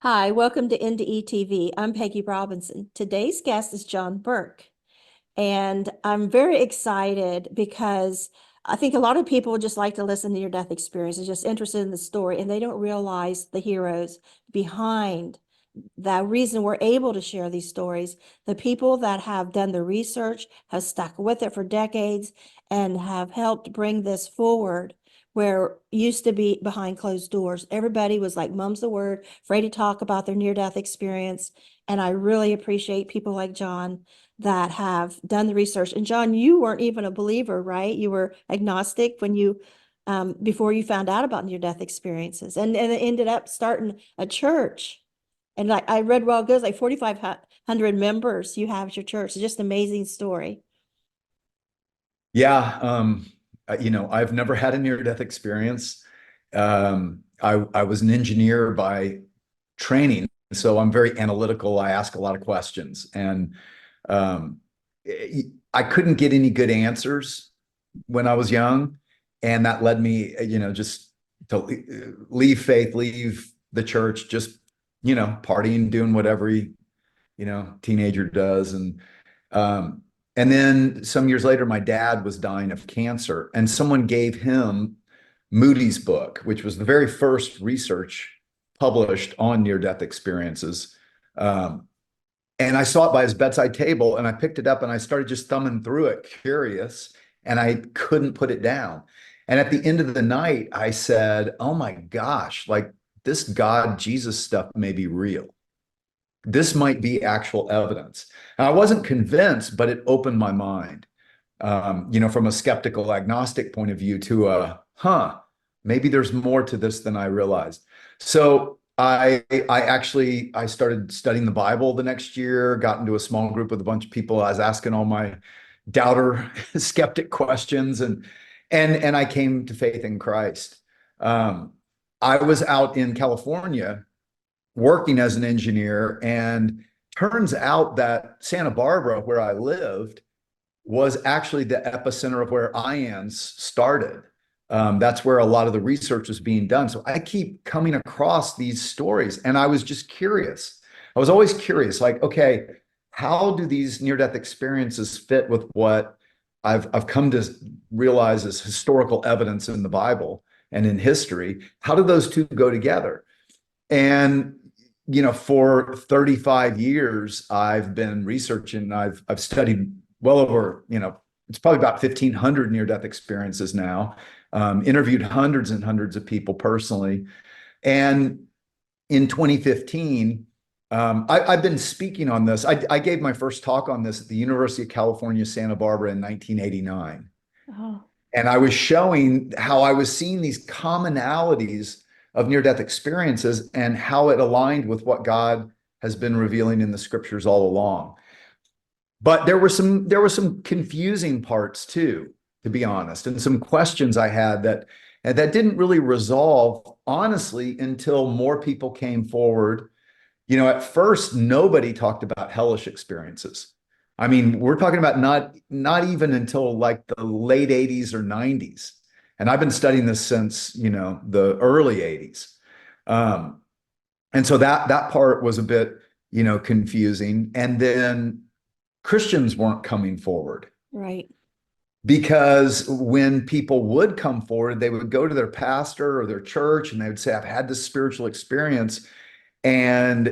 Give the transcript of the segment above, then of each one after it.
Hi, welcome to NDE TV. I'm Peggy Robinson. Today's guest is John Burke, and I'm very excited because I think a lot of people just like to listen to near-death experiences, just interested in the story, and they don't realize the heroes behind the reason we're able to share these stories. The people that have done the research, have stuck with it for decades, and have helped bring this forward where used to be behind closed doors. Everybody was like, mum's the word, afraid to talk about their near-death experience. And I really appreciate people like John that have done the research. And John, you weren't even a believer, right? You were agnostic when you before you found out about near-death experiences, and it ended up starting a church. And like I read well, it goes like 4,500 members you have at your church. It's just an amazing story. Yeah, I've never had a near-death experience. I was an engineer by training, so I'm very analytical. I ask a lot of questions, and um, I couldn't get any good answers when I was young, and that led me, just to leave faith, leave the church, just partying, doing whatever teenager does, um, and then some years later, my dad was dying of cancer, and someone gave him Moody's book, which was the very first research published on near-death experiences. Um, and I saw it by his bedside table, and I picked it up and I started just thumbing through it, curious, and I couldn't put it down. And at the end of the night, I said, "Oh my gosh, like this God Jesus stuff may be real. This might be actual evidence." And I wasn't convinced, but it opened my mind, from a skeptical agnostic point of view to maybe there's more to this than I realized. So I started studying the Bible the next year, got into a small group with a bunch of people. I was asking all my doubter skeptic questions, and I came to faith in Christ. Um, I was out in California working as an engineer, and turns out that Santa Barbara, where I lived, was actually the epicenter of where ions started. That's where a lot of the research was being done. So I keep coming across these stories, and I was just curious. I was always curious, like, okay, how do these near-death experiences fit with what I've come to realize as historical evidence in the Bible and in history? How do those two go together? And for 35 years, I've been researching. I've studied well over, it's probably about 1,500 near-death experiences now. Interviewed hundreds and hundreds of people personally. And in 2015, I've been speaking on this. I gave my first talk on this at the University of California, Santa Barbara in 1989. Oh, And I was showing how I was seeing these commonalities of near-death experiences and how it aligned with what God has been revealing in the scriptures all along. But there were some confusing parts too, to be honest, and some questions I had that didn't really resolve honestly until more people came forward. At first, nobody talked about hellish experiences. I mean, we're talking about not even until like the late 80s or 90s. And I've been studying this since, the early 80s. Um, and so that part was a bit, confusing. And then Christians weren't coming forward, right. because when people would come forward, they would go to their pastor or their church and they would say, "I've had this spiritual experience." And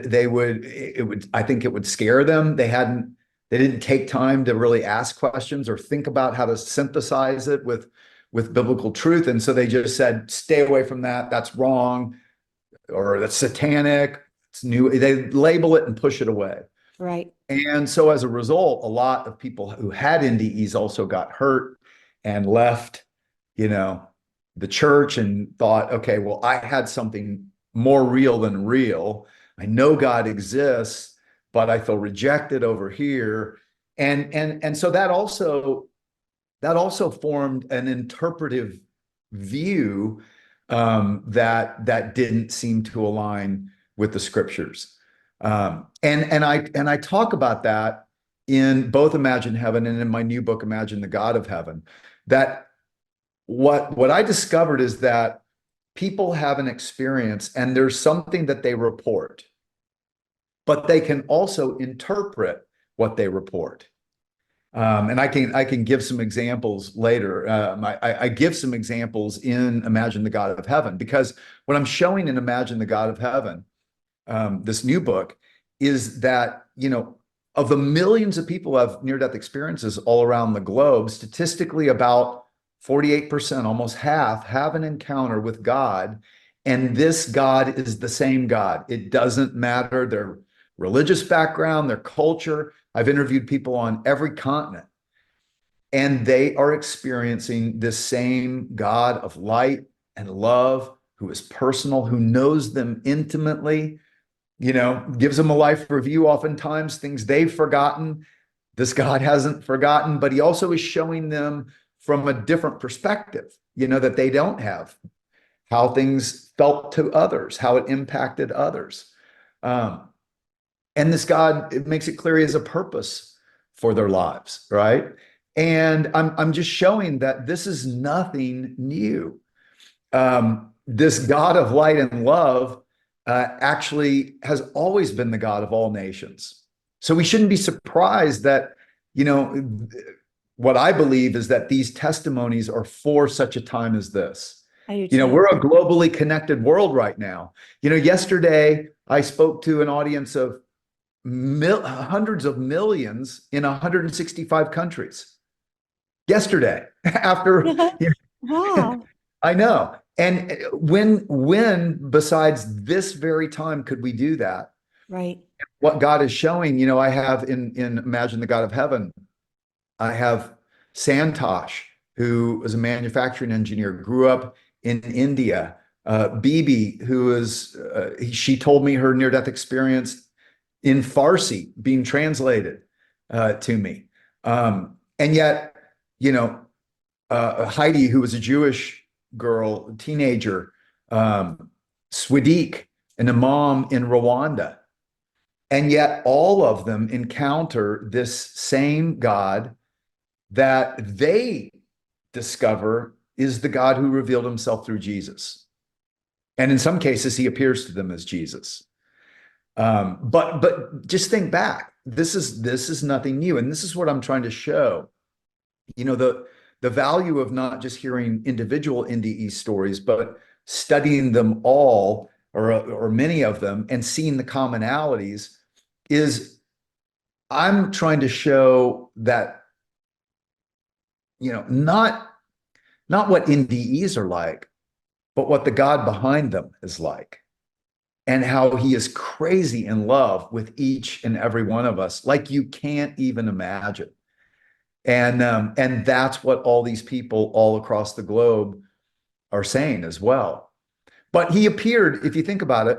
I think it would scare them. They didn't take time to really ask questions or think about how to synthesize it with biblical truth. And so they just said, "Stay away from that. That's wrong," or "That's satanic. It's new." They label it and push it away. Right. And so as a result, a lot of people who had NDEs also got hurt and left, you know, the church, and thought, okay, well, I had something more real than real. I know God exists, but I feel rejected over here. And so that also formed an interpretive view, that didn't seem to align with the scriptures. And I talk about that in both Imagine Heaven and in my new book, Imagine the God of Heaven. That what I discovered is that people have an experience and there's something that they report. but they can also interpret what they report. And I can give some examples later. I give some examples in Imagine the God of Heaven, because what I'm showing in Imagine the God of Heaven, this new book, is that, of the millions of people who have near-death experiences all around the globe, statistically about 48%, almost half, have an encounter with God. And this God is the same God. It doesn't matter their religious background, their culture. I've interviewed people on every continent, and they are experiencing this same God of light and love, who is personal, who knows them intimately, gives them a life review, oftentimes things they've forgotten. This God hasn't forgotten, but he also is showing them from a different perspective, that they don't have, how things felt to others, how it impacted others. And this God, it makes it clear he has a purpose for their lives, right? And I'm just showing that this is nothing new. This God of light and love actually has always been the God of all nations. So we shouldn't be surprised that, what I believe is that these testimonies are for such a time as this. I do too. We're a globally connected world right now. Yesterday I spoke to an audience of hundreds of millions in 165 countries. Yesterday, after, Wow. I know. And when besides this very time could we do that? Right. What God is showing, I have in Imagine the God of Heaven, I have Santosh, who was a manufacturing engineer, grew up in India. Bibi, who is, she told me her near-death experience in Farsi being translated to me. And yet, Heidi, who was a Jewish girl, teenager, Swadik, an imam in Rwanda. And yet all of them encounter this same God that they discover is the God who revealed himself through Jesus. And in some cases, he appears to them as Jesus. But just think back. This is nothing new. And this is what I'm trying to show. The value of not just hearing individual NDE stories, but studying them all, or many of them, and seeing the commonalities, is I'm trying to show that, not what NDEs are like, but what the God behind them is like, and how he is crazy in love with each and every one of us, like you can't even imagine. And that's what all these people all across the globe are saying as well. But he appeared, if you think about it,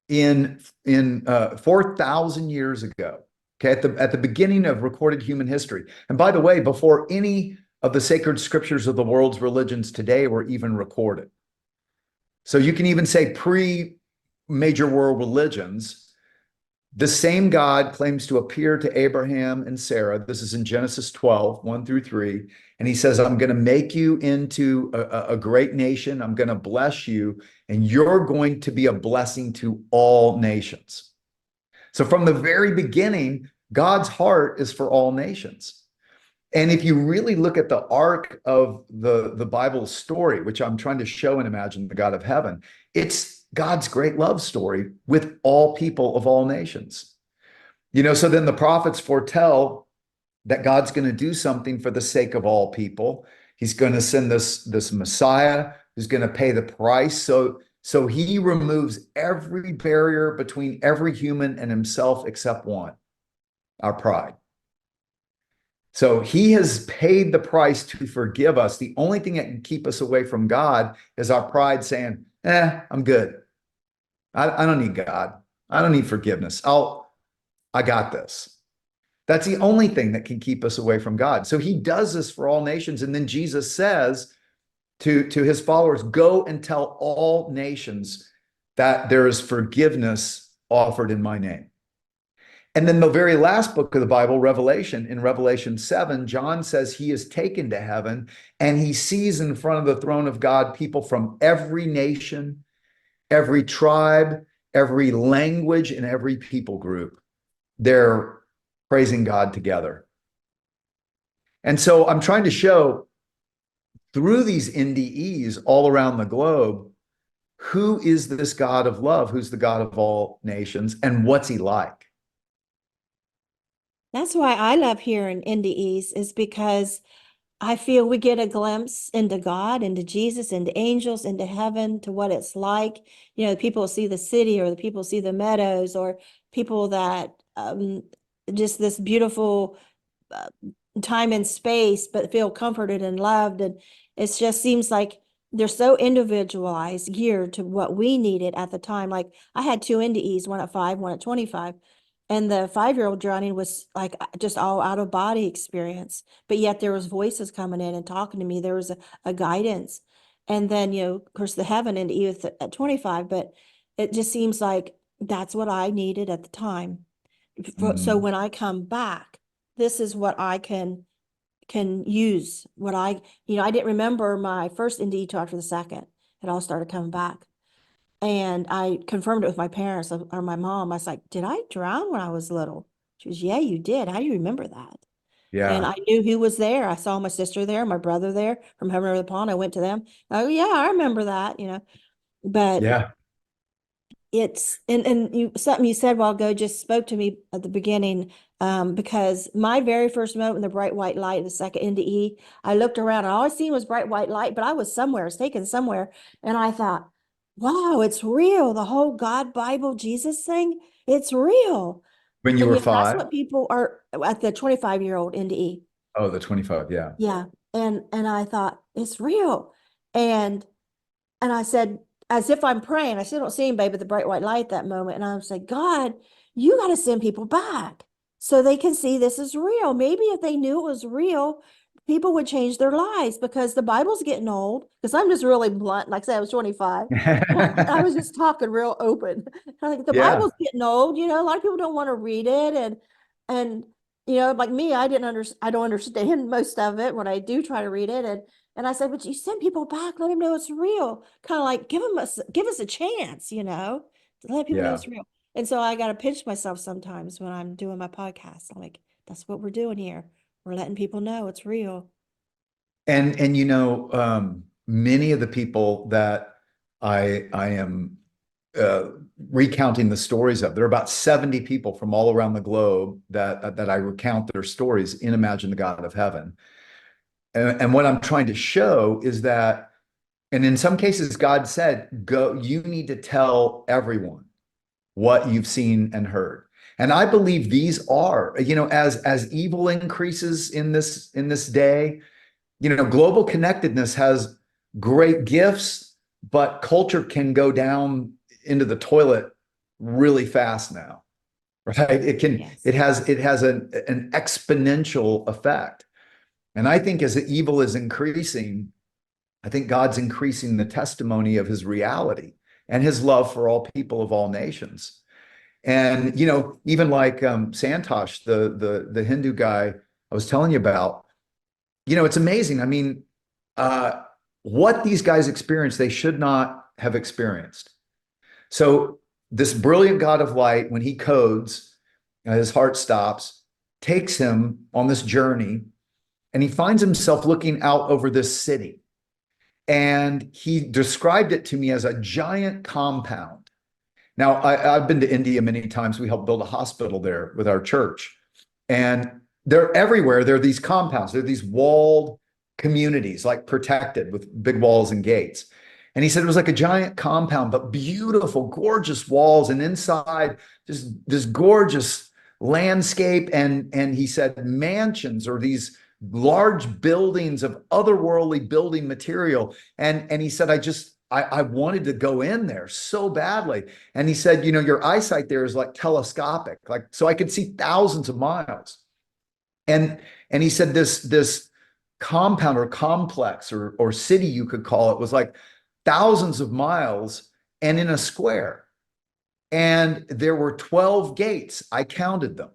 in 4,000 years ago, okay, at the beginning of recorded human history. And by the way, before any of the sacred scriptures of the world's religions today were even recorded. So you can even say pre-major world religions. The same God claims to appear to Abraham and Sarah. This is in Genesis 12, 1-3. And he says, I'm going to make you into a great nation. I'm going to bless you, and you're going to be a blessing to all nations. So from the very beginning, God's heart is for all nations. And if you really look at the arc of the Bible story, which I'm trying to show and Imagine the God of Heaven, it's God's great love story with all people of all nations. So then the prophets foretell that God's going to do something for the sake of all people. He's going to send this Messiah who's going to pay the price. So he removes every barrier between every human and himself except one, our pride. So he has paid the price to forgive us. The only thing that can keep us away from God is our pride saying, I'm good. I don't need God. I don't need forgiveness. I got this. That's the only thing that can keep us away from God. So he does this for all nations. And then Jesus says to his followers, go and tell all nations that there is forgiveness offered in my name. And then the very last book of the Bible, Revelation, in Revelation 7, John says he is taken to heaven and he sees in front of the throne of God people from every nation, every tribe, every language and every people group, they're praising God together. And so I'm trying to show through these NDEs all around the globe, who is this God of love? Who's the God of all nations? And what's he like? That's why I love hearing NDEs, is because I feel we get a glimpse into God, into Jesus, into angels, into heaven, to what it's like. You know, people see the city, or the people see the meadows, or people that just this beautiful uh, time and space, but feel comforted and loved. And it just seems like they're so individualized, geared to what we needed at the time. Like I had two NDEs, one at 5, one at 25. And the 5-year-old Johnny was like just all out of body experience, but yet there was voices coming in and talking to me. There was a guidance. And then, you know, of course, the heaven and youth at 25, but it just seems like that's what I needed at the time. So Mm, when I come back, this is what I can use. What I, you know, I didn't remember my first NDE till after the second. It all started coming back. And I confirmed it with my parents or my mom. I was like, did I drown when I was little? She was, yeah, you did. How do you remember that? And yeah, I knew who was there. I saw my sister there, my brother there from Heaven Over the Pond. I went to them. Oh, yeah, I remember that, you know. But yeah. it's and you, something you said a while ago just spoke to me at the beginning, because my very first moment in the bright white light, the second NDE, I looked around and all I seen was bright white light, but I was somewhere, I was taken somewhere, and I thought, wow, it's real. The whole God, Bible, Jesus thing, it's real. When you And were you know, that's 5? what people are at the 25-year-old NDE. Oh, the 25. Yeah. Yeah. And I thought, it's real. And and I said, as if I'm praying, I still don't see anybody but the bright white light at that moment. And I was like, God, you got to send people back so they can see this is real. Maybe if they knew it was real, people would change their lives, because the Bible's getting old. Because I'm just really blunt. Like I said, I was 25. I was just talking real open. I think the Yeah, Bible's getting old. You know, a lot of people don't want to read it. And, you know, like me, I don't understand most of it when I do try to read it. And I said, but you send people back, let them know it's real. Kind of like give us a chance, you know, to let people know yeah. it's real. And so I got to pinch myself sometimes when I'm doing my podcast. I'm like, that's what we're doing here. We're letting people know it's real. And you know, many of the people that I am uh, recounting the stories of, there are about 70 people from all around the globe that I recount their stories in Imagine the God of Heaven. And what I'm trying to show is that, and in some cases, God said, go, you need to tell everyone what you've seen and heard. And I believe these are, you know, as evil increases in this day, you know, global connectedness has great gifts, but culture can go down into the toilet really fast now, right? Yes. It has an exponential effect. And I think as the evil is increasing, I think God's increasing the testimony of his reality and his love for all people of all nations. And, you know, even like Santosh, the Hindu guy I was telling you about, you know, it's amazing. I mean, uh, what these guys experienced, they should not have experienced. So this brilliant God of light, when he codes, his heart stops, takes him on this journey, and he finds himself looking out over this city. And he described it to me as a giant compound. Now, I've been to India many times. We helped build a hospital there with our church. And they're everywhere. There are these compounds, there are these walled communities, like protected with big walls and gates. And he said it was like a giant compound, but beautiful, gorgeous walls. And inside, just this gorgeous landscape. And he said mansions, or these large buildings of otherworldly building material. And he said, I wanted to go in there so badly. And he said, you know, your eyesight there is like telescopic, like, so I could see thousands of miles. And he said this compound or complex or city, you could call it, was like thousands of miles and in a square. And there were 12 gates. I counted them.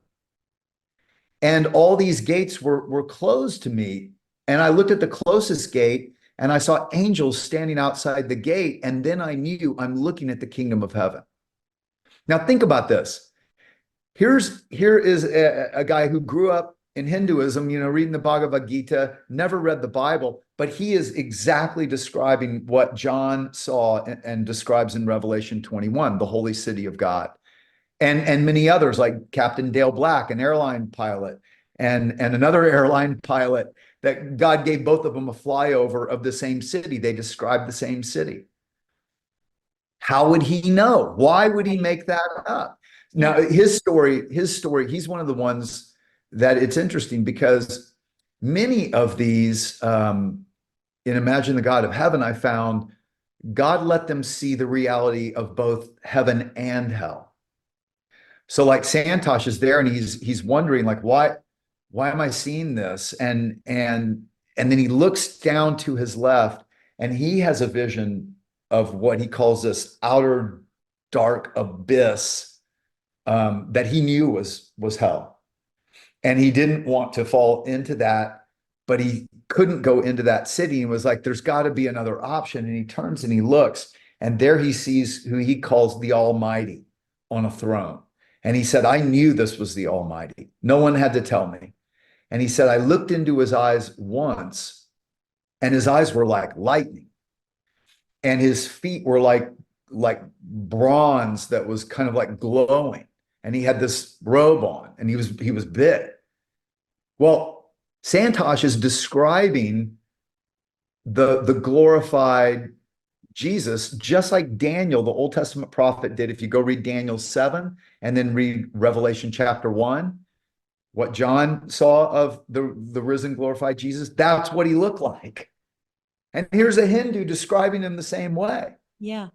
And all these gates were closed to me. And I looked at the closest gate and I saw angels standing outside the gate. And then I knew I'm looking at the kingdom of heaven. Now think about this. Here is a guy who grew up in Hinduism, reading the Bhagavad Gita, never read the Bible, but he is exactly describing what John saw and describes in Revelation 21, the holy city of God. And many others like Captain Dale Black, an airline pilot, and another airline pilot, that God gave both of them a flyover of the same city. They described the same city. How would he know? Why would he make that up? Now, his story, he's one of the ones that it's interesting because many of these, in Imagine the God of Heaven, I found God let them see the reality of both heaven and hell. So like Santosh is there and he's wondering like, why am I seeing this? And then he looks down to his left and he has a vision of what he calls this outer dark abyss, that he knew was hell. And he didn't want to fall into that, but he couldn't go into that city and was like, there's got to be another option. And he turns and he looks, and there he sees who he calls the Almighty on a throne. And he said, I knew this was the Almighty. No one had to tell me. And he said, I looked into his eyes once, and his eyes were like lightning. And his feet were like bronze that was kind of like glowing. And he had this robe on, and he was big. Well, Santosh is describing the glorified Jesus, just like Daniel, the Old Testament prophet, did. If you go read Daniel 7 and then read Revelation chapter 1, what John saw of the risen, glorified Jesus, that's what he looked like. And here's a Hindu describing him the same way. Yeah.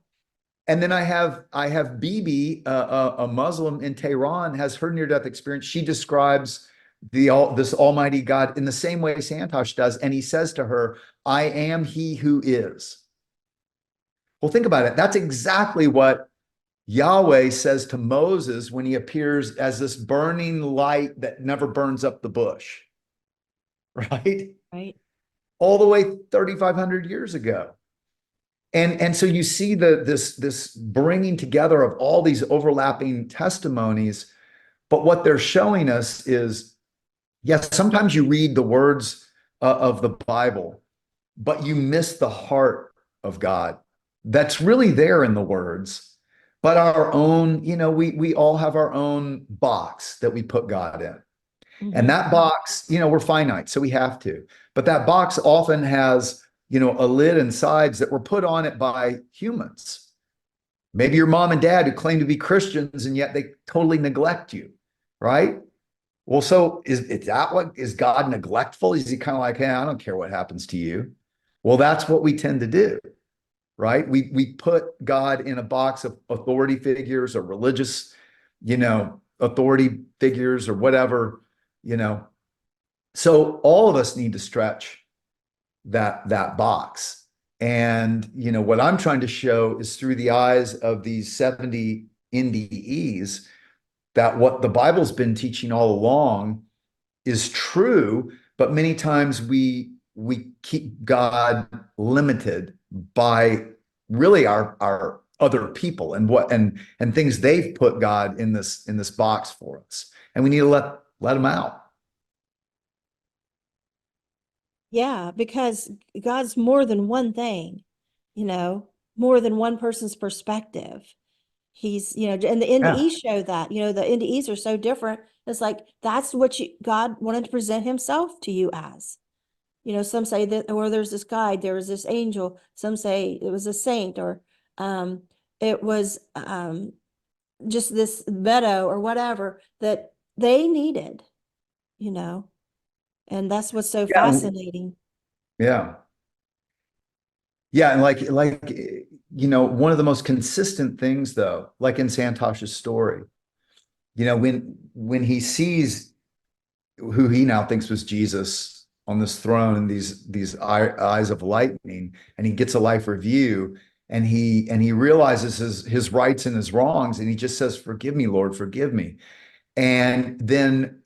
And then I have Bibi, a Muslim in Tehran, has her near-death experience. She describes this Almighty God in the same way Santosh does. And he says to her, I am he who is. Well, think about it. That's exactly what Yahweh says to Moses when he appears as this burning light that never burns up the bush, right? Right. All the way 3,500 years ago. And so you see this bringing together of all these overlapping testimonies, but what they're showing us is, yes, sometimes you read the words of the Bible, but you miss the heart of God that's really there in the words. But our own, we all have our own box that we put God in. Mm-hmm. And that box, we're finite, so we have to. But that box often has, a lid and sides that were put on it by humans. Maybe your mom and dad who claim to be Christians, and yet they totally neglect you, right? Well, so is God neglectful? Is he kind of like, hey, I don't care what happens to you? Well, that's what we tend to do, right? We put God in a box of authority figures or religious, authority figures or whatever, So all of us need to stretch that box. And, what I'm trying to show is through the eyes of these 70 NDEs that what the Bible's been teaching all along is true, but many times we keep God limited by really our other people and things they've put God in this box for us. And we need to let them out. Yeah, because God's more than one thing, more than one person's perspective. He's, and the NDEs show that, the NDEs are so different. It's like, that's what God wanted to present himself to you as. Some say that, or there's this guide, there was this angel. Some say it was a saint, or it was just this meadow or whatever that they needed, and that's what's so fascinating. Yeah. Yeah. And one of the most consistent things though, like in Santosh's story, when he sees who he now thinks was Jesus on this throne and these eyes of lightning, and he gets a life review, and he realizes his rights and his wrongs, and he just says, forgive me, Lord, forgive me. And then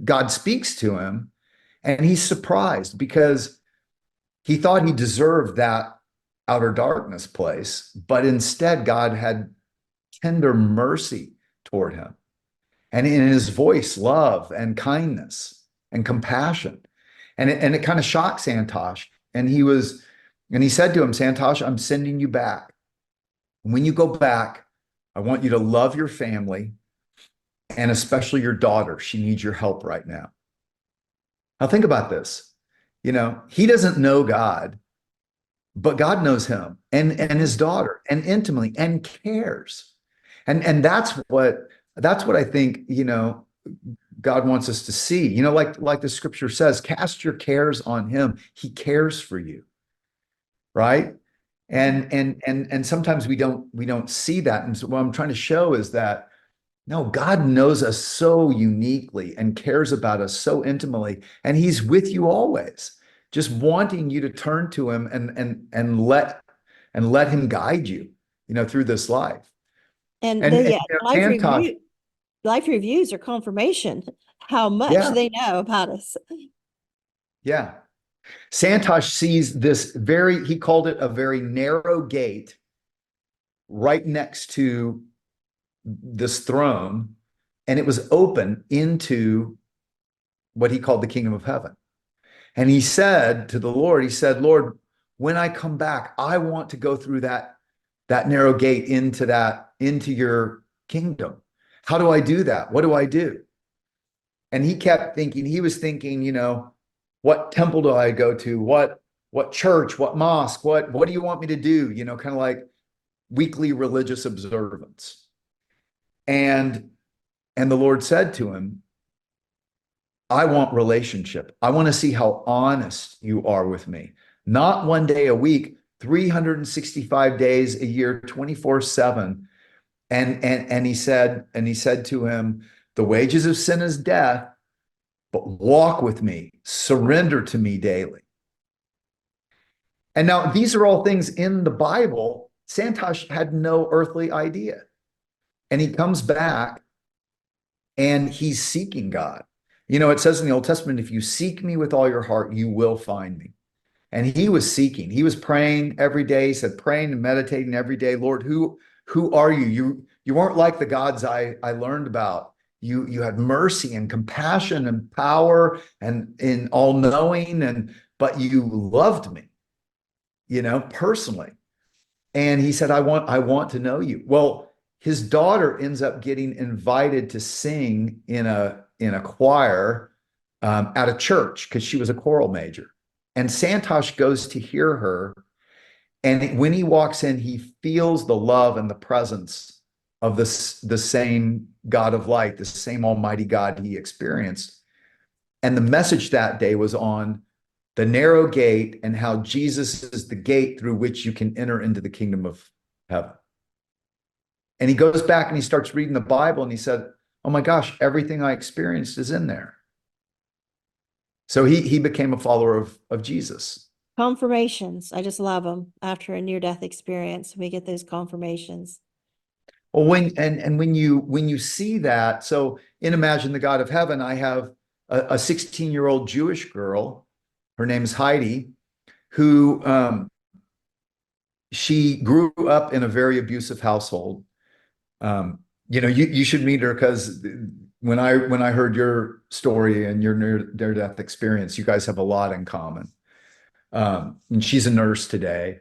God speaks to him, and he's surprised because he thought he deserved that outer darkness place, but instead God had tender mercy toward him. And in his voice, love and kindness and compassion. And it kind of shocked Santosh. And he said to him, Santosh, I'm sending you back. When you go back, I want you to love your family and especially your daughter. She needs your help right now. Now think about this. He doesn't know God, but God knows him and his daughter and intimately and cares. And that's what I think, God wants us to see. Like the scripture says, cast your cares on him. He cares for you. Right? And sometimes we don't see that. And so what I'm trying to show is that no, God knows us so uniquely and cares about us so intimately, and he's with you always, just wanting you to turn to him and let him guide you, through this life. And And yeah, Santosh, life reviews are confirmation how much yeah, they know about us. yeah. Santosh sees he called it a very narrow gate right next to this throne, and it was open into what he called the kingdom of heaven. And he said to the Lord, he said, Lord, when I come back, I want to go through that narrow gate into your kingdom. How do I do that? What do I do? And he was thinking, what temple do I go to? What church, what mosque, what do you want me to do? Kind of like weekly religious observance. And the Lord said to him, I want relationship. I want to see how honest you are with me. Not one day a week, 365 days a year, 24/7. And he said to him, the wages of sin is death, but walk with me, surrender to me daily. And now these are all things in the Bible. Santosh had no earthly idea. And he comes back and he's seeking God. It says in the Old Testament, if you seek me with all your heart, you will find me. And he was seeking. He was praying every day. He said, praying and meditating every day. Lord, who are you? You weren't like the gods I learned about. You had mercy and compassion and power and in all knowing, but you loved me, personally. And he said, I want to know you. Well, his daughter ends up getting invited to sing in a choir at a church because she was a choral major. And Santosh goes to hear her. And when he walks in, he feels the love and the presence of the same God of light, the same Almighty God he experienced. And the message that day was on the narrow gate and how Jesus is the gate through which you can enter into the kingdom of heaven. And he goes back and he starts reading the Bible and he said, oh my gosh, everything I experienced is in there. So he became a follower of Jesus. Confirmations. I just love them after a near-death experience. We get those confirmations. Well, when you see that, so in Imagine the God of Heaven, I have a 16-year-old Jewish girl. Her name is Heidi, who she grew up in a very abusive household. You should meet her because when I heard your story and your near-death experience, you guys have a lot in common. And she's a nurse today,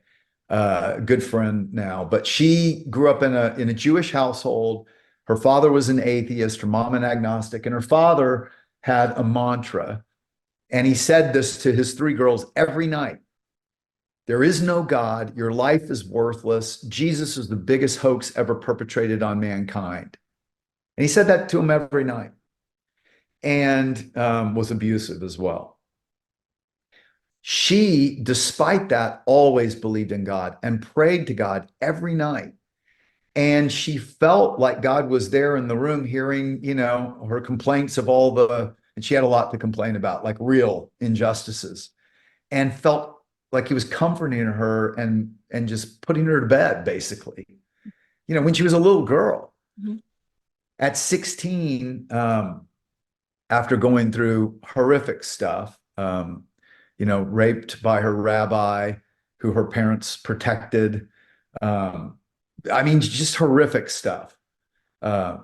a good friend now, but she grew up in a Jewish household. Her father was an atheist, her mom an agnostic, and her father had a mantra. And he said this to his three girls every night. There is no God. Your life is worthless. Jesus is the biggest hoax ever perpetrated on mankind. And he said that to them every night and was abusive as well. She, despite that, always believed in God and prayed to God every night. And she felt like God was there in the room hearing, her complaints of and she had a lot to complain about, like real injustices, and felt like he was comforting her and just putting her to bed, basically, when she was a little girl. Mm-hmm. At 16, after going through horrific stuff, raped by her rabbi, who her parents protected, I mean, just horrific stuff. Uh,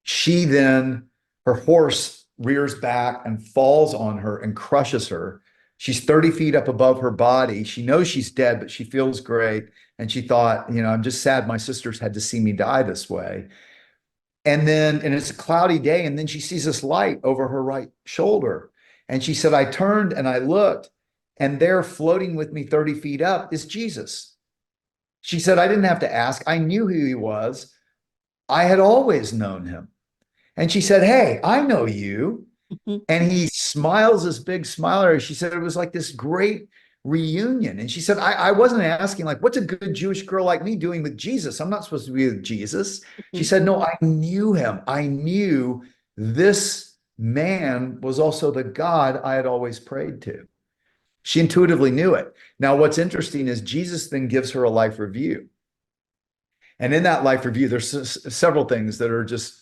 she then, her horse rears back and falls on her and crushes her. She's 30 feet up above her body. She knows she's dead, but she feels great. And she thought, I'm just sad my sisters had to see me die this way. And it's a cloudy day. And then she sees this light over her right shoulder. And she said, I turned and I looked, and there floating with me 30 feet up is Jesus. She said, I didn't have to ask. I knew who he was. I had always known him. And she said, hey, I know you. Mhm. And he smiles this big smile at her. She said it was like this great reunion. And she said, I wasn't asking, like, what's a good Jewish girl like me doing with Jesus? I'm not supposed to be with Jesus. She Mhm. said, no, I knew him. I knew this man was also the God I had always prayed to. She intuitively knew it. Now, what's interesting is Jesus then gives her a life review. And in that life review, there's several things that are just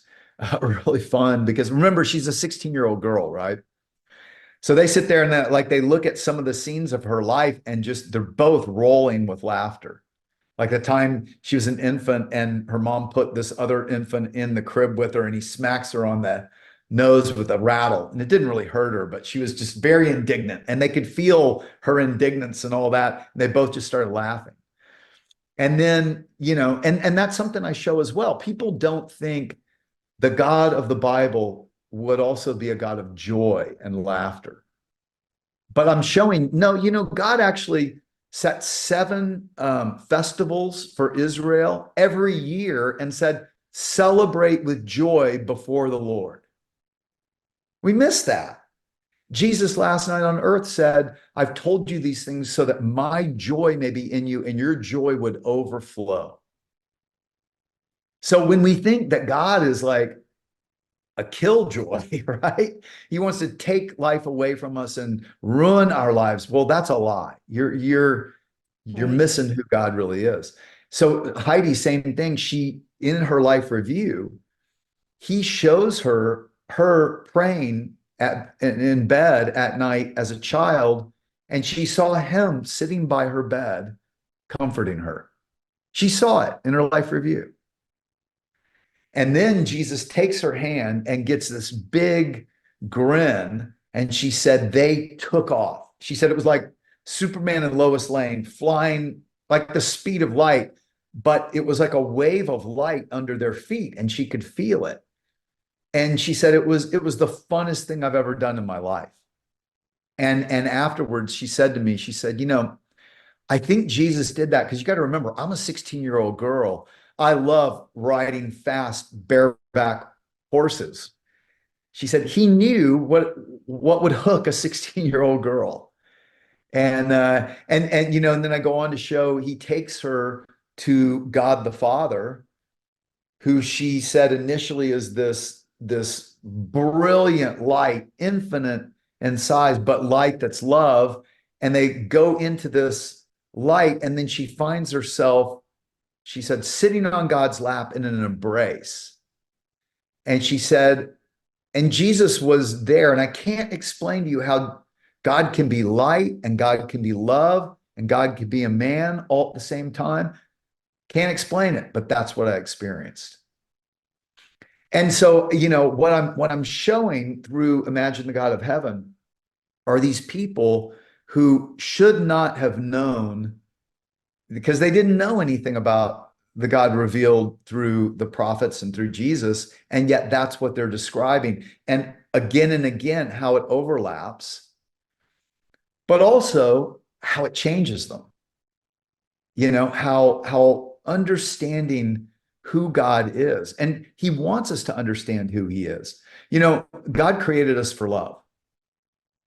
really fun, because remember, she's a 16-year-old girl, right? So they sit there and they look at some of the scenes of her life, and just they're both rolling with laughter. Like the time she was an infant and her mom put this other infant in the crib with her, and he smacks her on the nose with a rattle. And it didn't really hurt her, but she was just very indignant, and they could feel her indignance and all that. And they both just started laughing. And then, and that's something I show as well. People don't think the God of the Bible would also be a God of joy and laughter. But I'm showing, no, God actually set 7 festivals for Israel every year and said, celebrate with joy before the Lord. We miss that. Jesus last night on earth said, I've told you these things so that my joy may be in you and your joy would overflow. So when we think that God is like a killjoy, right? He wants to take life away from us and ruin our lives. Well, that's a lie. You're Right. missing who God really is. So Heidi, same thing. She, in her life review, he shows her praying in bed at night as a child, and she saw him sitting by her bed, comforting her. She saw it in her life review. And then Jesus takes her hand and gets this big grin. And she said, they took off. She said it was like Superman and Lois Lane flying like the speed of light, but it was like a wave of light under their feet, and she could feel it. And she said it was the funnest thing I've ever done in my life. And afterwards, she said to me, she said, I think Jesus did that because you got to remember, I'm a 16-year-old girl. I love riding fast bareback horses. She said he knew what would hook a 16-year-old girl. And then I go on to show he takes her to God the Father, who she said initially is this brilliant light, infinite in size, but light that's love. And they go into this light, and then she finds herself, she said, sitting on God's lap in an embrace. And she said, and Jesus was there. And I can't explain to you how God can be light and God can be love and God can be a man all at the same time. Can't explain it, but that's what I experienced. And so, what I'm showing through Imagine the God of Heaven are these people who should not have known, because they didn't know anything about the God revealed through the prophets and through Jesus. And yet that's what they're describing. And again, how it overlaps, but also how it changes them. How understanding who God is. And he wants us to understand who he is. God created us for love.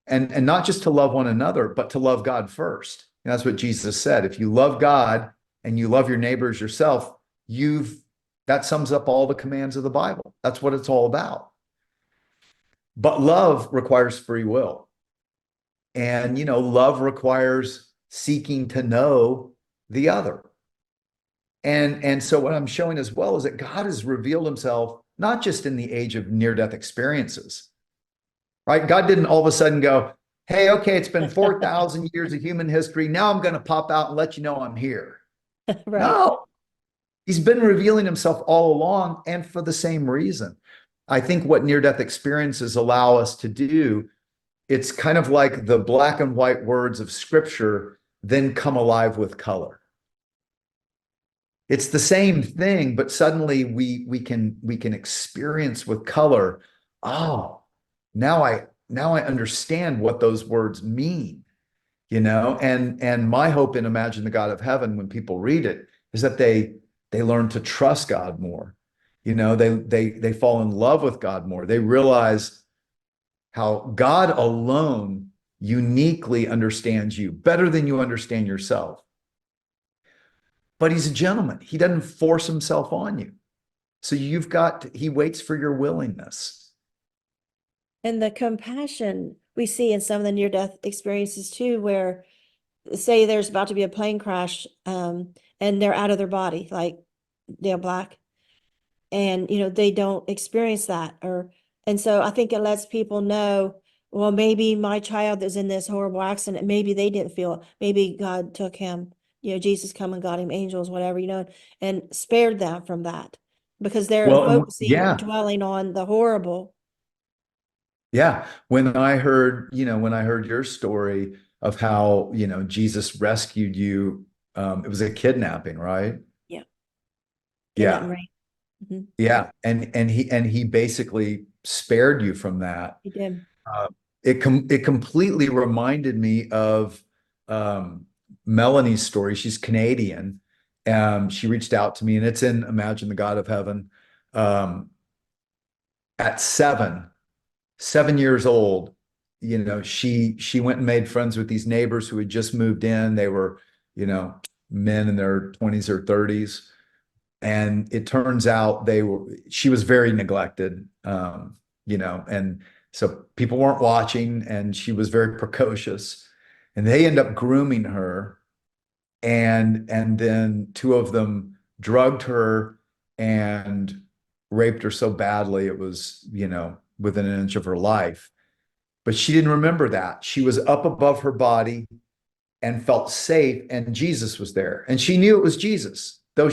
And not just to love one another, but to love God first. And that's what Jesus said. If you love God and you love your neighbors yourself, that sums up all the commands of the Bible. That's what it's all about. But love requires free will. And, love requires seeking to know the other. And so what I'm showing as well is that God has revealed himself not just in the age of near-death experiences, right? God didn't all of a sudden go, hey, okay, it's been 4,000 years of human history. Now I'm going to pop out and let you know I'm here. Right. No, He's been revealing himself all along, and for the same reason. I think what near-death experiences allow us to do, it's kind of like the black and white words of scripture then come alive with color. It's the same thing, but suddenly we can experience with color. Oh, now I understand what those words mean, and my hope in Imagine the God of Heaven when people read it is that they learn to trust God more. They fall in love with God more. They realize how God alone uniquely understands you better than you understand yourself. But he's a gentleman. He doesn't force himself on you. So he waits for your willingness. And the compassion we see in some of the near-death experiences too, where say there's about to be a plane crash, and they're out of their body, like they're black, and they don't experience that, and so I think it lets people know, well, maybe my child is in this horrible accident, maybe they didn't feel it, maybe God took him, Jesus come and got him, angels, whatever, and spared them from that because they're Well, focusing, yeah, dwelling on the horrible. yeah. When I heard your story of how, Jesus rescued you, it was a kidnapping, right? Yeah, kidnapping, Yeah. right? Mhm. Yeah. And he basically spared you from that. He did. Uh, it completely reminded me of um, Melanie's story. She's Canadian. She reached out to me, and it's in Imagine the God of Heaven. Um, at 7 years old, she went and made friends with these neighbors who had just moved in. They were, men in their 20s or 30s. And it turns out she was very neglected, and so people weren't watching, and she was very precocious, and they end up grooming her, and then two of them drugged her and raped her so badly it was, within an inch of her life. But she didn't remember that. She was up above her body and felt safe, and Jesus was there. And she knew it was Jesus, though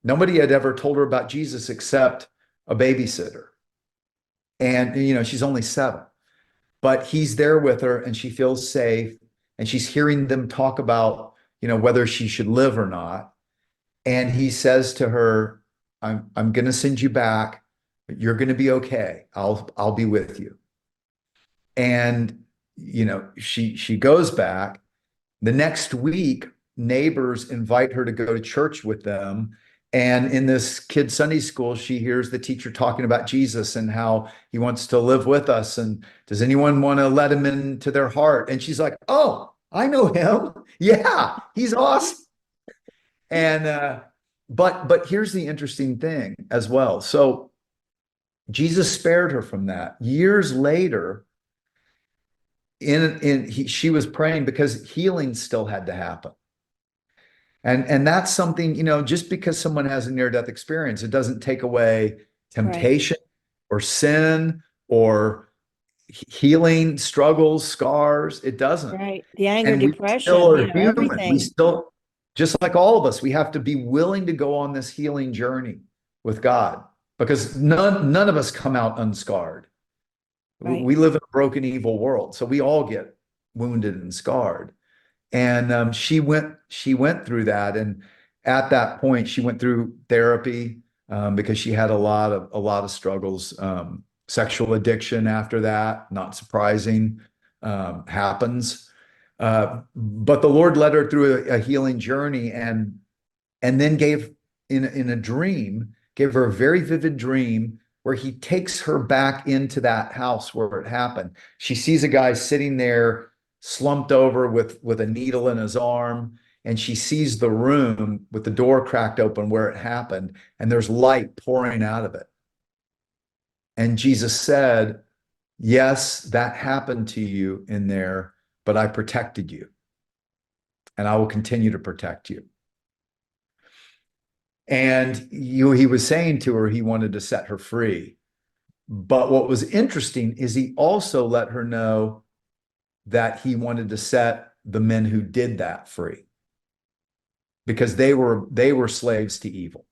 nobody had ever told her about Jesus except a babysitter. And, she's only 7, but he's there with her and she feels safe. And she's hearing them talk about, whether she should live or not. And he says to her, I'm going to send you back. You're going to be okay. I'll be with you. And, she goes back. The next week, neighbors invite her to go to church with them. And in this kid Sunday school, she hears the teacher talking about Jesus and how he wants to live with us. And does anyone want to let him into their heart? And she's like, oh, I know him. Yeah, he's awesome. And but here's the interesting thing as well. So Jesus spared her from that. Years later, she was praying because healing still had to happen. And that's something, just because someone has a near-death experience, it doesn't take away Right, temptation or sin or healing struggles, scars. It doesn't. right. The anger, And we still depression, are human. We everything. still, just like all of us, we have to be willing to go on this healing journey with God, because none of us come out unscarred. Right. We live in a broken, evil world, so we all get wounded and scarred. And she went through that, and at that point, she went through therapy, because she had a lot of struggles. Sexual addiction after that, not surprising, happens. But the Lord led her through a healing journey, and then gave in a dream, gave her a very vivid dream where he takes her back into that house where it happened. She sees a guy sitting there slumped over with a needle in his arm, and she sees the room with the door cracked open where it happened, and there's light pouring out of it. And Jesus said, yes, that happened to you in there, but I protected you, and I will continue to protect you. And he was saying to her he wanted to set her free. But what was interesting is he also let her know that he wanted to set the men who did that free. because they were slaves to evil.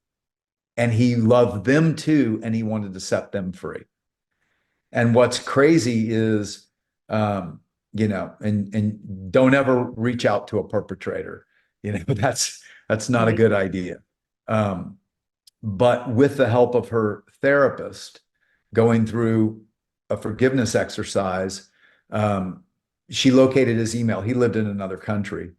And he loved them too, and he wanted to set them free. And what's crazy is, and don't ever reach out to a perpetrator. That's not a Right. good idea. Um, but with the help of her therapist, going through a forgiveness exercise, um, she located his email. He lived in another country,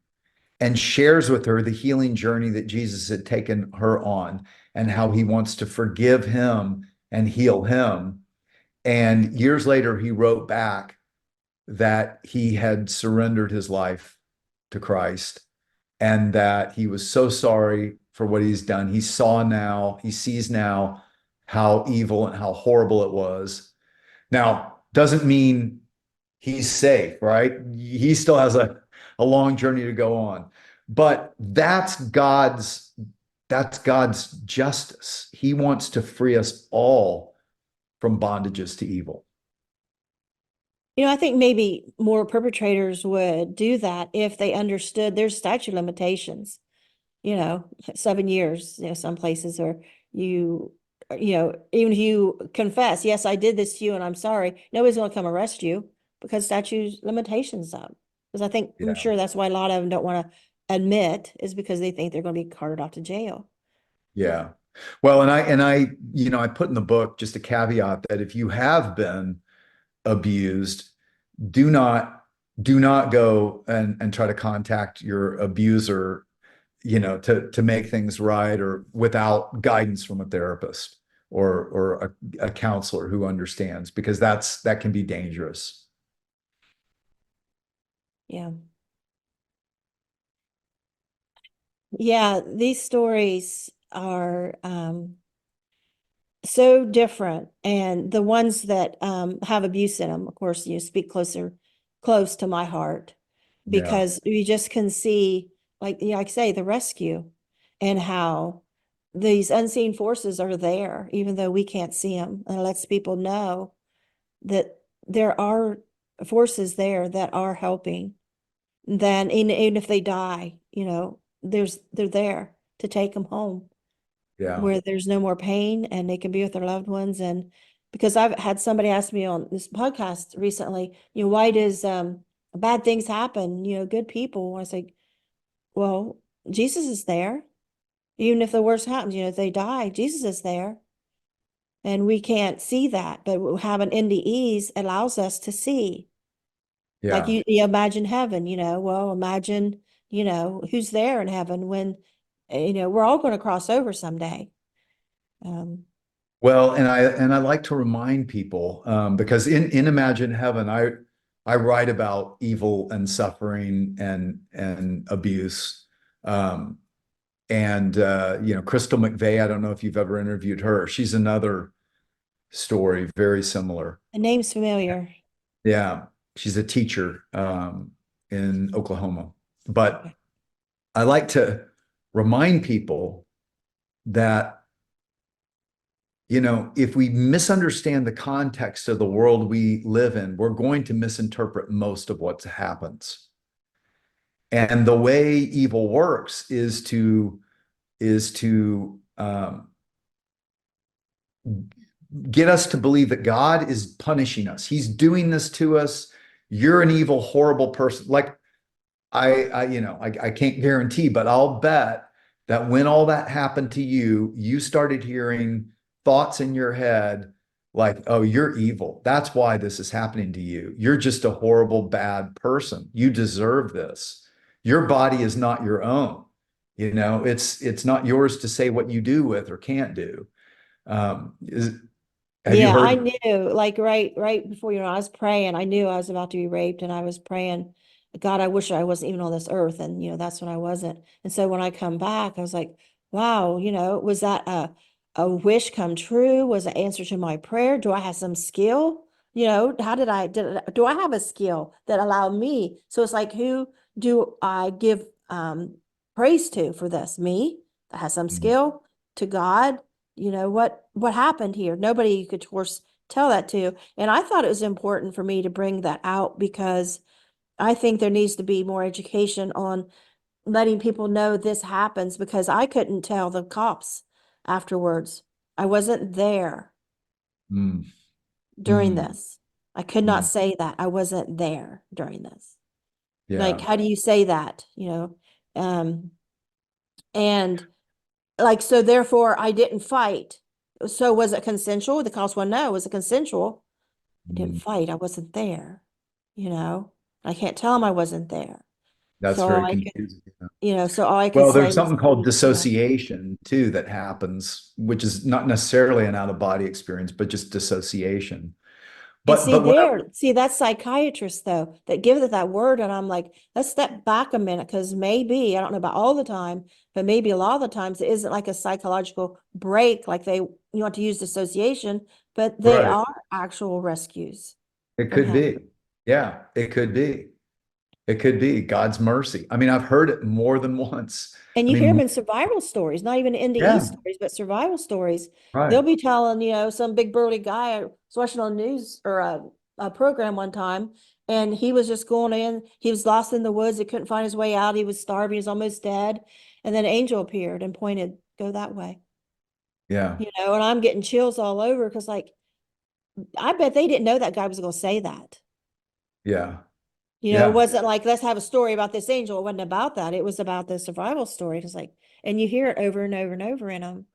and shares with her the healing journey that Jesus had taken her on and how he wants to forgive him and heal him. And years later, he wrote back that he had surrendered his life to Christ and that he was so sorry for what he's done. He sees now how evil and how horrible it was. Now, doesn't mean he's safe, right? He still has a long journey to go on. But that's God's justice. He wants to free us all from bondages to evil. I think maybe more perpetrators would do that if they understood there's statute limitations, 7 years, some places, or you, even if you confess, yes, I did this to you and I'm sorry, nobody's going to come arrest you because statute limitations up. Because I'm Yeah. sure that's why a lot of them don't want to admit, is because they think they're going to be carted off to jail. Yeah. Well, and I put in the book just a caveat that if you have been abused, do not do not go and try to contact your abuser, to make things right, or without guidance from a therapist or a counselor who understands, because that can be dangerous. Yeah. Yeah, these stories are so different. And the ones that have abuse in them, of course, speak close to my heart, Yeah. because you just can see, like I say, the rescue and how these unseen forces are there, even though we can't see them. And it lets people know that there are forces there that are helping. Then even if they die, they're there to take them home Yeah. where there's no more pain and they can be with their loved ones. And because I've had somebody ask me on this podcast recently, why does bad things happen, good people? I say, well, Jesus is there. Even if the worst happens, if they die, Jesus is there. And we can't see that, but having NDEs allows us to see. Like Yeah. you imagine heaven, well, imagine, who's there in heaven when, we're all going to cross over someday. Um, Well, and I like to remind people, because in Imagine Heaven, I write about evil and suffering and abuse. Um, and Crystal McVeigh, I don't know if you've ever interviewed her. She's another story very similar. the name's familiar. Yeah, she's a teacher in Oklahoma. But Okay. I like to remind people that, if we misunderstand the context of the world we live in, we're going to misinterpret most of what happens. And the way evil works is to get us to believe that God is punishing us. He's doing this to us. You're an evil, horrible person. Like I can't guarantee, but I'll bet that when all that happened to you, you started hearing thoughts in your head like, oh, you're evil. That's why this is happening to you. You're just a horrible, bad person. You deserve this. Your body is not your own. It's not yours to say what you do with or can't do. Have you Yeah, I heard? knew, like right before, I was praying, I knew I was about to be raped, and I was praying, God, I wish I wasn't even on this earth. And, that's when I wasn't. And so when I come back, I was like, wow, was that a wish come true? Was an answer to my prayer? Do I have some skill? How do I have a skill that allowed me? So it's like, who do I give praise to for this? Me that has some skill, to God? What happened here? Nobody you could, of course, tell that to. And I thought it was important for me to bring that out because I think there needs to be more education on letting people know this happens because I couldn't tell the cops afterwards. I wasn't there Mm, during mm, this. I could not mm. say that. I wasn't there during this. Like, Yeah. how do you say that? Um, and like, so therefore I didn't fight. So was it consensual? The cops want to know, was it consensual? I didn't Mm. fight. I wasn't there, you know. I can't tell them I wasn't there. That's So all very I could, confusing. so all I could Well, say there's was, something called dissociation too that happens, which is not necessarily an out of body experience, but just dissociation. and But see, that's psychiatrists though that give it that word, and I'm like, let's step back a minute because maybe I don't know about all the time, but maybe a lot of the times it isn't like a psychological break, like you want to use dissociation, but they right, are actual rescues it from could hell. be. Yeah, it could be. It could be God's mercy. I mean, I've heard it more than once. And I you hear them mean, in survival stories, not even NDE yeah, stories, but survival stories. right. They'll be telling, some big burly guy. I was watching on news or a program one time, and he was just going in. He was lost in the woods. He couldn't find his way out. He was starving. He was almost dead. And then an angel appeared and pointed, go that way. Yeah, And I'm getting chills all over because, like, I bet they didn't know that guy was going to say that. yeah, It yeah, wasn't like, let's have a story about this angel. It wasn't about that. It was about the survival story. It's like, and you hear it over and over and over in them.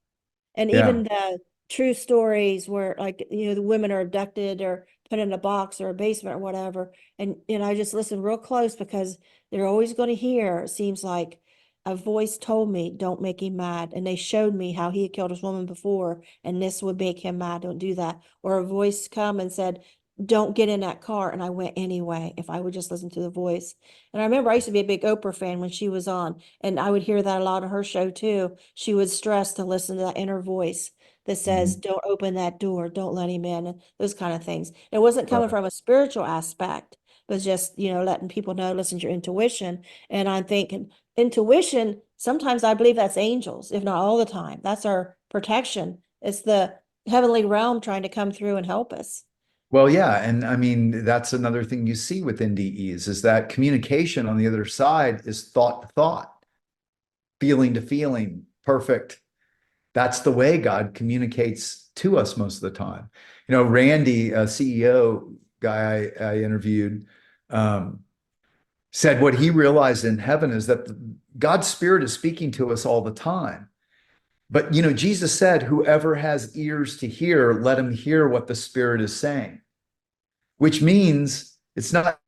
And yeah, even the true stories where, like, the women are abducted or put in a box or a basement or whatever. And, I just listen real close because they're always going to hear, it seems like a voice told me, don't make him mad. And they showed me how he had killed his woman before, and this would make him mad. Don't do that. Or a voice come and said, don't get in that car. And I went anyway, if I would just listen to the voice. And I remember I used to be a big Oprah fan when she was on, and I would hear that a lot of her show too. She would stress to listen to that inner voice that says, mhm, don't open that door, don't let him in, and those kind of things. It wasn't coming right. from a spiritual aspect, but just, letting people know, listen to your intuition. And I'm thinking, intuition, sometimes I believe that's angels, if not all the time. That's our protection. It's the heavenly realm trying to come through and help us. Well, yeah, and I mean that's another thing you see with NDEs is that communication on the other side is thought to thought, feeling to feeling, perfect. That's the way God communicates to us most of the time. Randy, a CEO guy I interviewed, um, said what he realized in heaven is that God's Spirit is speaking to us all the time. But Jesus said, "Whoever has ears to hear, let him hear what the Spirit is saying," which means it's not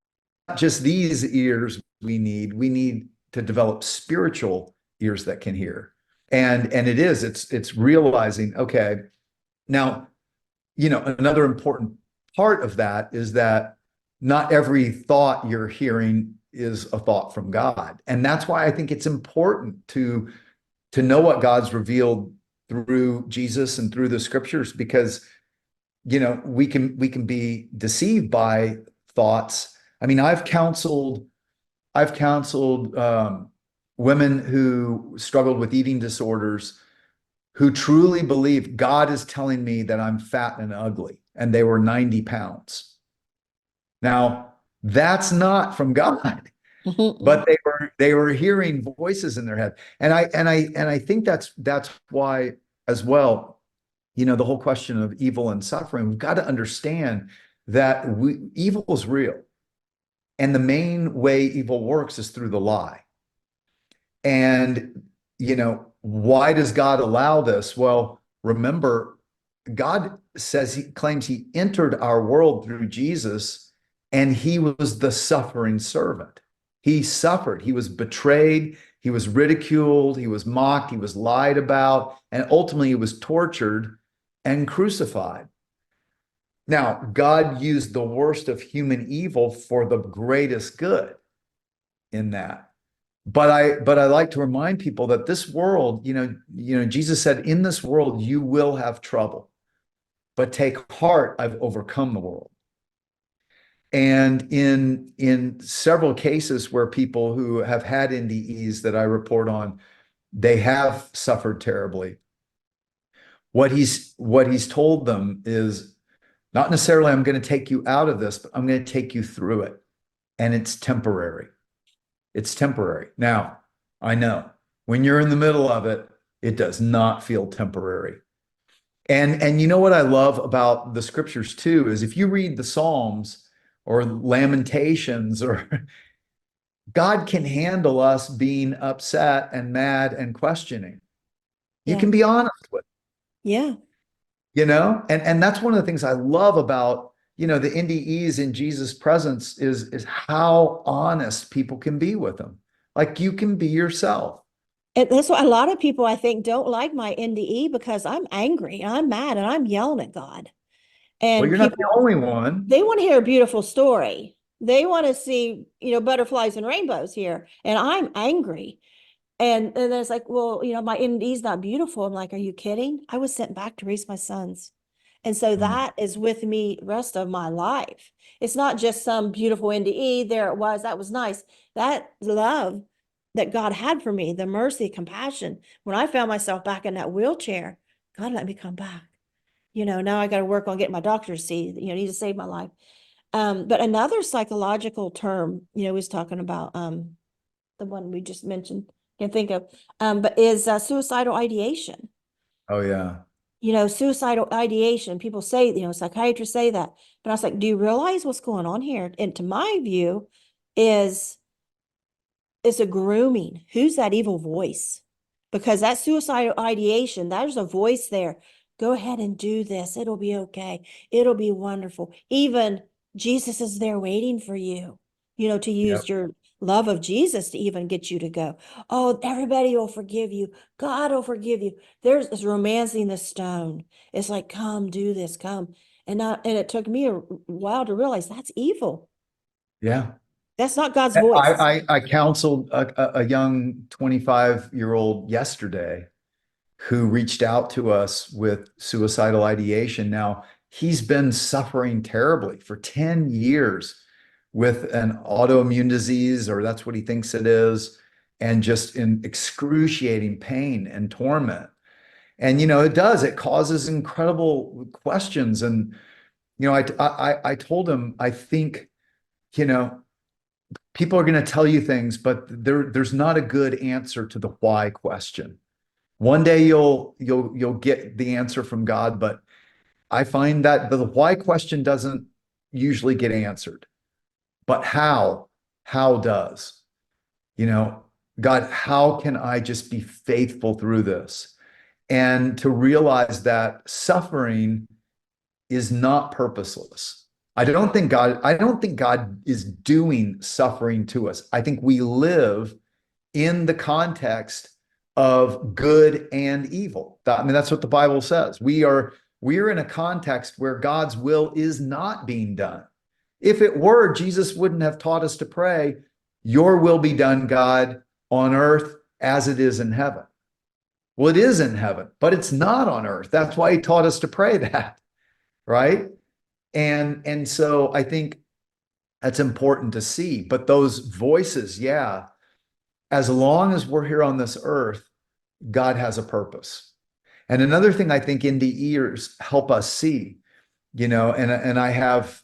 just these ears we need. We need to develop spiritual ears that can hear. And it's realizing, okay, now, another important part of that is that not every thought you're hearing is a thought from God. And that's why I think it's important to know what God's revealed through Jesus and through the scriptures, because we can be deceived by thoughts. I mean, I've counseled women who struggled with eating disorders, who truly believe God is telling me that I'm fat and ugly, and they were 90 pounds. Now, that's not from God, but they were hearing voices in their head. And I think that's why as well, the whole question of evil and suffering, we've got to understand that evil is real. And the main way evil works is through the lie. And, why does God allow this? Well, remember, God says he claims he entered our world through Jesus, and he was the suffering servant. He suffered, he was betrayed, he was ridiculed, he was mocked, he was lied about, and ultimately he was tortured and crucified. Now, God used the worst of human evil for the greatest good in that. But I like to remind people that this world, Jesus said, in this world you will have trouble, but take heart, I've overcome the world. And in several cases where people who have had NDEs that I report on, they have suffered terribly. What he's told them is not necessarily, I'm going to take you out of this, but I'm going to take you through it. And it's temporary. It's temporary. Now, I know. When you're in the middle of it, it does not feel temporary. And you know what I love about the scriptures too is if you read the Psalms or Lamentations or God can handle us being upset and mad and questioning. You Yeah. can be honest with, Yeah. and that's one of the things I love about, the NDEs in Jesus' presence is how honest people can be with him. Like you can be yourself. And that's why a lot of people, I think, don't like my NDE because I'm angry, I'm mad, and I'm yelling at God. Well, And you're not the people, only one. they want to hear a beautiful story. They want to see, butterflies and rainbows here. And I'm angry. And then it's like, well, my NDE is not beautiful. I'm like, are you kidding? I was sent back to raise my sons. And so Mm. that is with me rest of my life. It's not just some beautiful NDE. There it was. That was nice. That love that God had for me, the mercy, compassion. When I found myself back in that wheelchair, God let me come back. Now I got to work on getting my doctor to see, need to save my life. But another psychological term, was talking about the one we just mentioned, can't think of, but is suicidal ideation. Oh yeah. Suicidal ideation. People say, psychiatrists say that. But I was like, do you realize what's going on here? And to my view, is it's a grooming. Who's that evil voice? Because that suicidal ideation, there's a voice there. Go ahead and do this. It'll be okay. It'll be wonderful. Even Jesus is there waiting for you, to use Yep. your love of Jesus to even get you to go. Oh, everybody will forgive you. God will forgive you. There's this romancing the stone. It's like, come do this, come. And it took me a while to realize that's evil. Yeah. That's not God's I, voice. I counseled a young 25-year-old yesterday who reached out to us with suicidal ideation. Now, he's been suffering terribly for 10 years with an autoimmune disease, or that's what he thinks it is, and just in excruciating pain and torment. And, it causes incredible questions. And, I told him, I think, you know, people are going to tell you things, but there's not a good answer to the why question. One day you'll get the answer from God, but I find that the why question doesn't usually get answered. But how does? You know, God, how can I just be faithful through this? And to realize that suffering is not purposeless. I don't think God is doing suffering to us. I think we live in the context of good and evil. I mean, that's what the Bible says. We are in a context where God's will is not being done. If it were, Jesus wouldn't have taught us to pray, your will be done, God, on earth as it is in heaven. Well, it is in heaven, but it's not on earth. That's why he taught us to pray that, right? And so I think that's important to see. But those voices, yeah, as long as we're here on this earth, God has a purpose. And another thing I think NDEers help us see, and I have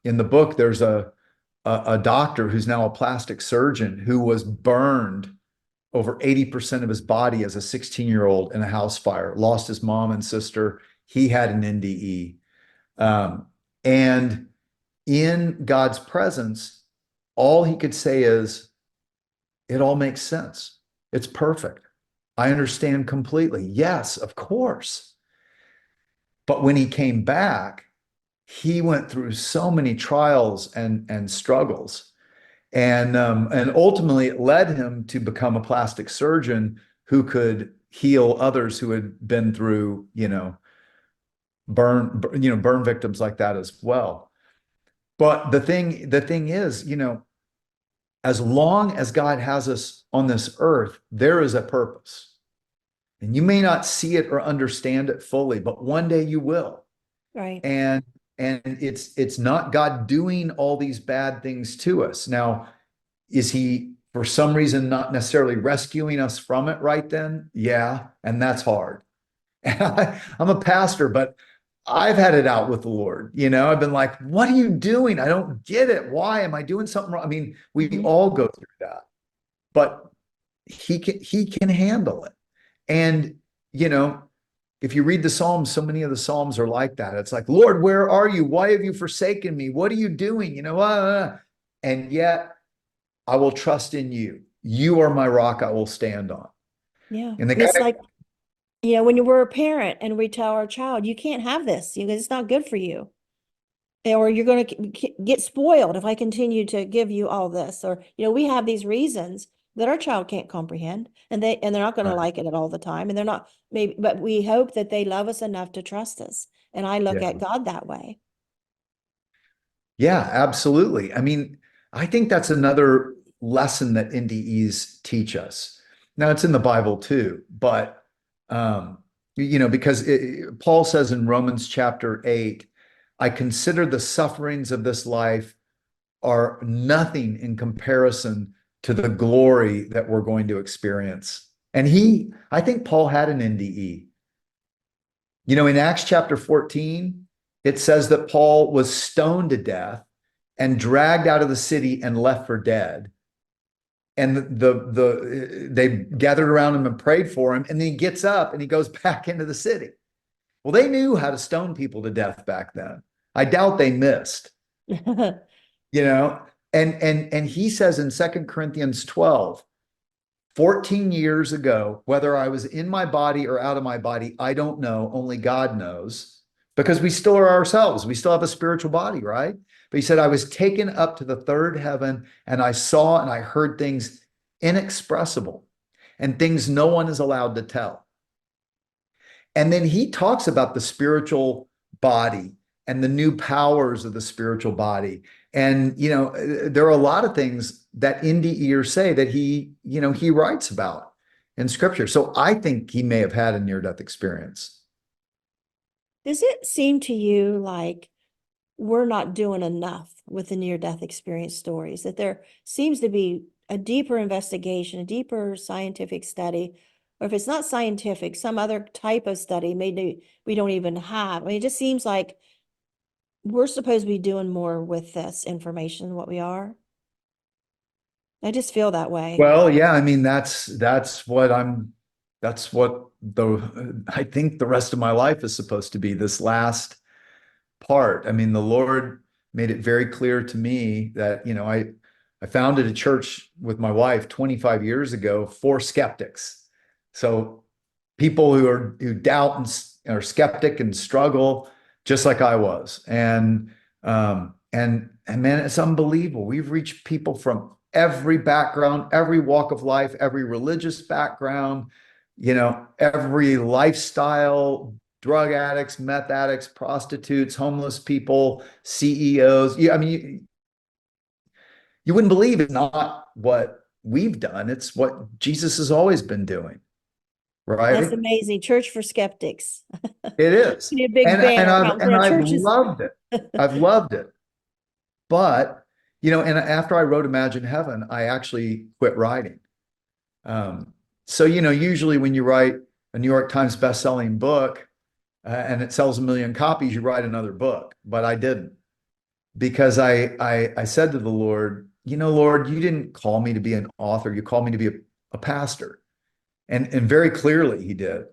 in the book, there's a doctor who's now a plastic surgeon who was burned over 80% of his body as a 16-year-old in a house fire, lost his mom and sister. He had an NDE. And in God's presence, all he could say is, it all makes sense. It's perfect. I understand completely. Yes, of course. But when he came back, he went through so many trials and struggles. And ultimately it led him to become a plastic surgeon who could heal others who had been through, burn victims like that as well. But the thing is, as long as God has us on this earth, there is a purpose. And you may not see it or understand it fully, but one day you will. Right. And it's not God doing all these bad things to us. Now, is he for some reason not necessarily rescuing us from it right then? Yeah, and that's hard. I'm a pastor, but I've had it out with the Lord. I've been like, what are you doing? I don't get it. Why am I doing something wrong? I mean, we Mhm. all go through that. But he can handle it. And, you know, if you read the Psalms, so many of the Psalms are like that. It's like, Lord, where are you? Why have you forsaken me? What are you doing? And yet I will trust in you. You are my rock I will stand on. Yeah. And the It's guy, like, when we're a parent and we tell our child, you can't have this, it's not good for you. Or you're going to get spoiled if I continue to give you all this. Or, we have these reasons that our child can't comprehend, and they're not going to right, like it at all the time. And they're not, maybe, but we hope that they love us enough to trust us. And I look yeah. at God that way. Yeah, absolutely. I mean, I think that's another lesson that NDEs teach us. Now, it's in the Bible too, but because Paul says in Romans chapter 8, I consider the sufferings of this life are nothing in comparison to the glory that we're going to experience. And I think Paul had an NDE. In Acts chapter 14, it says that Paul was stoned to death and dragged out of the city and left for dead. And they gathered around him and prayed for him. And then he gets up and he goes back into the city. Well, they knew how to stone people to death back then. I doubt they missed, you know. And he says in 2 Corinthians 12, 14 years ago, whether I was in my body or out of my body, I don't know. Only God knows, because we still are ourselves. We still have a spiritual body, right? But he said, I was taken up to the third heaven and I saw and I heard things inexpressible and things no one is allowed to tell. And then he talks about the spiritual body and the new powers of the spiritual body. And, there are a lot of things that NDEers say that he writes about in scripture. So I think he may have had a near-death experience. Does it seem to you like we're not doing enough with the near-death experience stories, that there seems to be a deeper investigation, a deeper scientific study, or if it's not scientific, some other type of study maybe we don't even have? I mean, it just seems like we're supposed to be doing more with this information than what we are. I just feel that way. Well, yeah, I mean, that's what I think the rest of my life is supposed to be, this last part. I mean, the Lord made it very clear to me that, I founded a church with my wife 25 years ago for skeptics. So people who doubt and are skeptic and struggle just like I was. And man, it's unbelievable. We've reached people from every background, every walk of life, every religious background, every lifestyle, drug addicts, meth addicts, prostitutes, homeless people, CEOs. Yeah, I mean, you wouldn't believe it's not what we've done. It's what Jesus has always been doing, That's right? amazing. Church for skeptics. It is. We need a big And banner I've out and front. I've Churches. loved it. I've loved it. But, and after I wrote Imagine Heaven, I actually quit writing. So, usually when you write a New York Times best-selling book, and it sells 1 million copies, you write another book. But I didn't, because I said to the Lord, Lord, you didn't call me to be an author. You called me to be a pastor. And very clearly he did.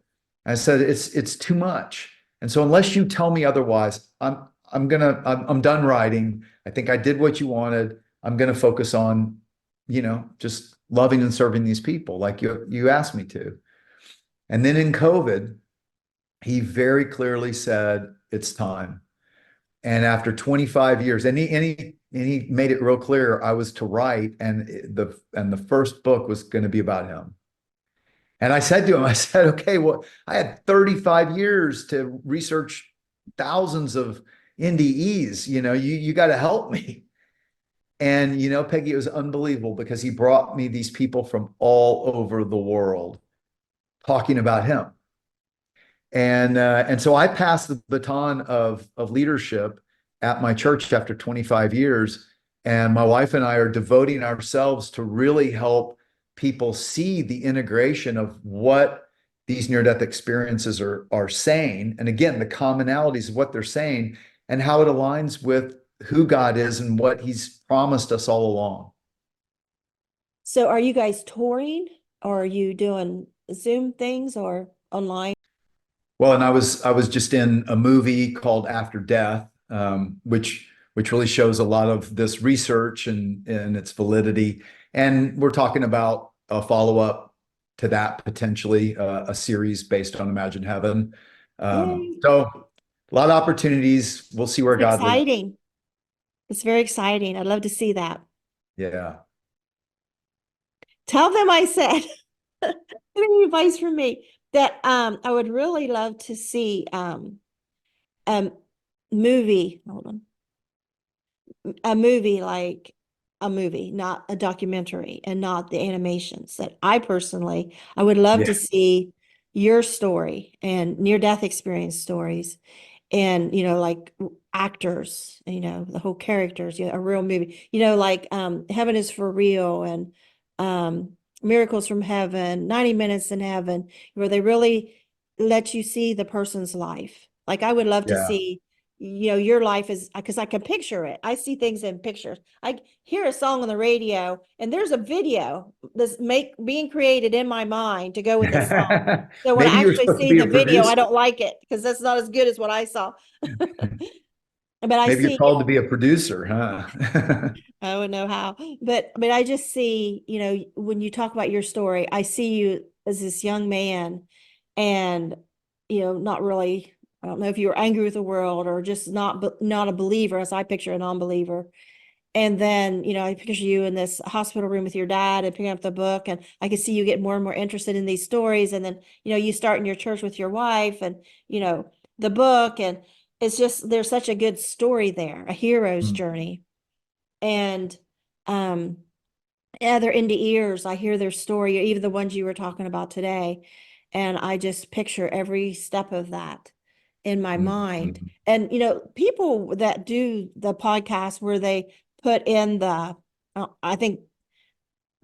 I said, it's too much. And so unless you tell me otherwise, I'm done writing. I think I did what you wanted. I'm gonna focus on, just loving and serving these people like you asked me to. And then in COVID, he very clearly said, it's time. And after 25 years, and he made it real clear I was to write, and the first book was going to be about him. And I said to him, I said, okay, well, I had 35 years to research thousands of NDEs. You got to help me. And, Peggy, it was unbelievable because he brought me these people from all over the world talking about him. And so I passed the baton of leadership at my church after 25 years. And my wife and I are devoting ourselves to really help people see the integration of what these near-death experiences are saying. And again, the commonalities of what they're saying and how it aligns with who God is and what he's promised us all along. So are you guys touring? or are you doing Zoom things or online? Well, and I was just in a movie called After Death, which really shows a lot of this research and its validity. And we're talking about a follow-up to that, potentially a series based on Imagine Heaven. Yay. So a lot of opportunities. We'll see where It's God leads. exciting. It's very exciting. I'd love to see that. Yeah. Tell them I said any advice from me that I would really love to see a movie. Hold on. A movie like a movie, not a documentary and not the animations that I would love to Yeah. see your story and near-death experience stories and, like actors, the whole characters, a real movie, like Heaven is for Real and Miracles from Heaven, 90 Minutes in Heaven, where they really let you see the person's life. Like I would love to Yeah. see your life is because I can picture it. I see things in pictures. I hear a song on the radio and there's a video that's being created in my mind to go with this song. So when I Maybe you're actually supposed to see be a the video, I producer. don't like it because that's not as good as what I saw. But I Maybe you're see, called to be a producer, huh? I don't know how, but I just see, when you talk about your story, I see you as this young man and, not really, I don't know if you were angry with the world or just not a believer as I picture a non-believer. And then, I picture you in this hospital room with your dad and picking up the book. And I can see you get more and more interested in these stories. And then, you start in your church with your wife and, the book. And it's just, there's such a good story there, a hero's Mm. journey. And um, yeah, they're into ears. I hear their story, even the ones you were talking about today. And I just picture every step of that in my Mm. mind. Mm. And, people that do the podcast where they put in the, I think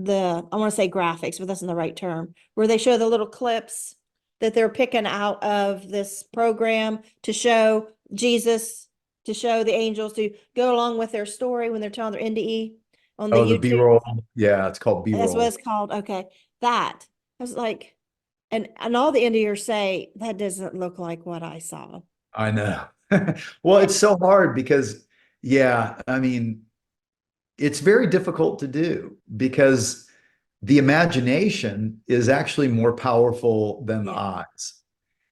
I want to say graphics, but that's not the right term, where they show the little clips that they're picking out of this program to show Jesus, to show the angels, to go along with their story when they're telling their NDE on the Oh, the YouTube. B-roll. Yeah, it's called That's what B-roll. it's called. Okay. That. I was like, and all the NDErs say that doesn't look like what I saw. I know. Well, it's so hard because, yeah, I mean, it's very difficult to do because the imagination is actually more powerful than the Yeah. eyes.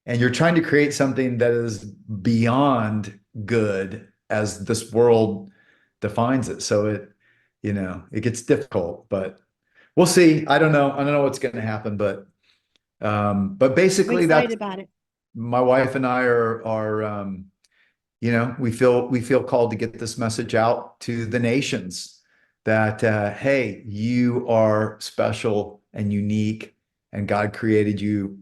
And you're trying to create something that is beyond good as this world defines it. So it gets difficult, but we'll see. I don't know. I don't know what's going to happen, but I'm basically excited that's about it. my wife and I are we feel called to get this message out to the nations that hey, you are special and unique, and God created you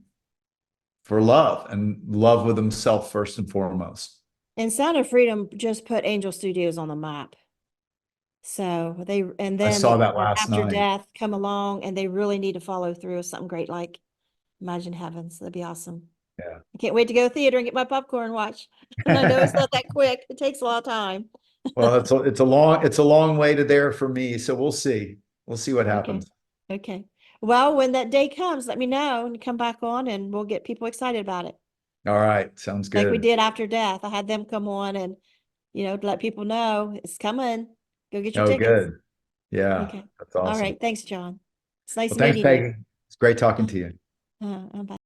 for love and love with himself first and foremost. And Sound of Freedom just put Angel Studios on the map. So and I then saw that last After night. Death come along and they really need to follow through with something great like Imagine Heavens. That'd be awesome. Yeah. I can't wait to go to theater and get my popcorn and watch. And I know it's not that quick. It takes a lot of time. Well, it's a long way to there for me. So we'll see. We'll see what Okay. happens. Okay. Well, when that day comes, let me know and come back on and we'll get people excited about it. All right. Sounds Like we good. did After Death. I had them come on and, to let people know it's coming. Go get your Oh, tickets. good. Yeah, Okay. that's All awesome. right. Thanks, John. It's nice Well, thanks, meeting you. Peggy. It's great talking to you. Bye.